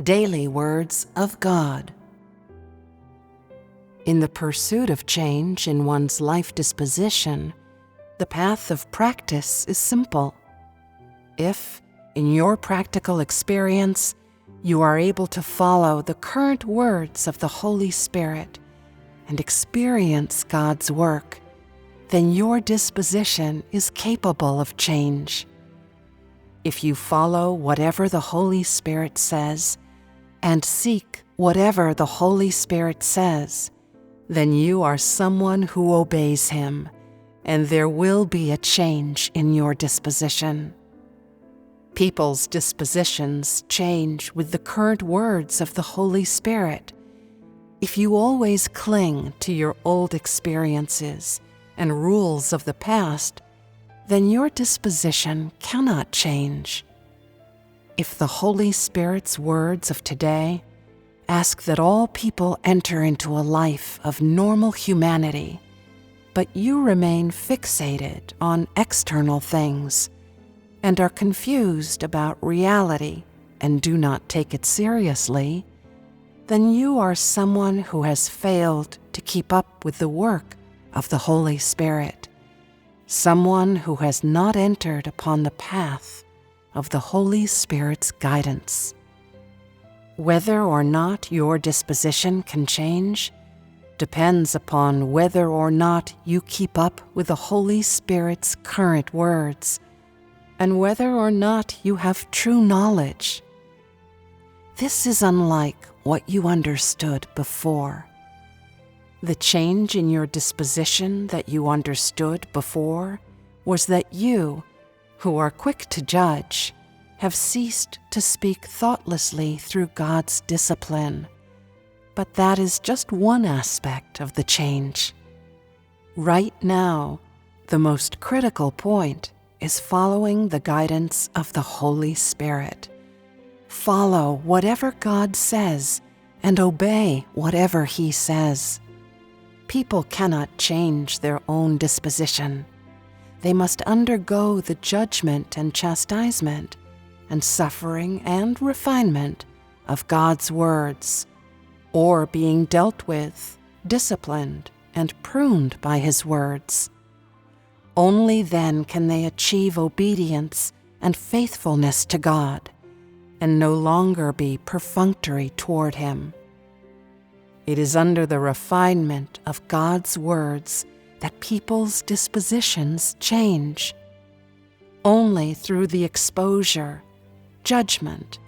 Daily Words of God. In the pursuit of change in one's life disposition, the path of practice is simple. If, in your practical experience, you are able to follow the current words of the Holy Spirit and experience God's work, then your disposition is capable of change. If you follow whatever the Holy Spirit says and seek whatever the Holy Spirit says, then you are someone who obeys Him, and there will be a change in your disposition. People's dispositions change with the current words of the Holy Spirit. If you always cling to your old experiences and rules of the past, then your disposition cannot change. If the Holy Spirit's words of today ask that all people enter into a life of normal humanity, but you remain fixated on external things and are confused about reality and do not take it seriously, then you are someone who has failed to keep up with the work of the Holy Spirit, someone who has not entered upon the path of the Holy Spirit's guidance. Whether or not your disposition can change depends upon whether or not you keep up with the Holy Spirit's current words, and whether or not you have true knowledge. This is unlike what you understood before. The change in your disposition that you understood before was that you, who are quick to judge, have ceased to speak thoughtlessly through God's discipline. But that is just one aspect of the change. Right now, the most critical point is following the guidance of the Holy Spirit. Follow whatever God says and obey whatever He says. People cannot change their own disposition. They must undergo the judgment and chastisement and suffering and refinement of God's words, or being dealt with, disciplined, and pruned by His words. Only then can they achieve obedience and faithfulness to God, and no longer be perfunctory toward Him. It is under the refinement of God's words that people's dispositions change. Only through the exposure, judgment,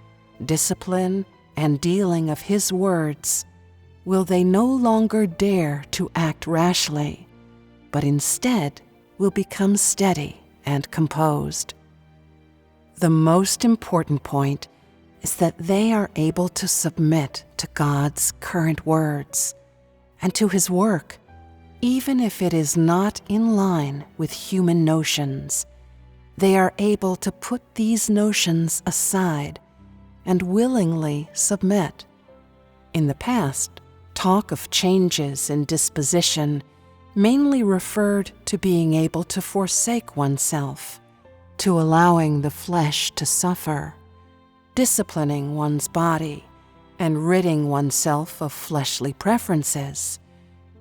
discipline, and dealing of His words will they no longer dare to act rashly, but instead will become steady and composed. The most important point is that they are able to submit to God's current words and to His work, even if it is not in line with human notions. They are able to put these notions aside and willingly submit. In the past, talk of changes in disposition mainly referred to being able to forsake oneself, to allowing the flesh to suffer, disciplining one's body, and ridding oneself of fleshly preferences,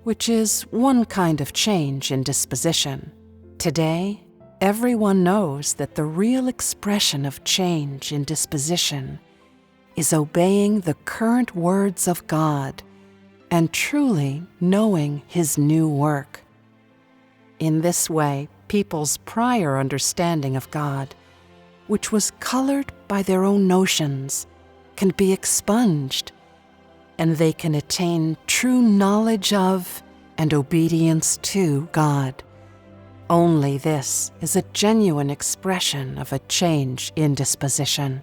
which is one kind of change in disposition. Today, everyone knows that the real expression of change in disposition is obeying the current words of God and truly knowing His new work. In this way, people's prior understanding of God, which was colored by their own notions, can be expunged, and they can attain true knowledge of and obedience to God. Only this is a genuine expression of a change in disposition.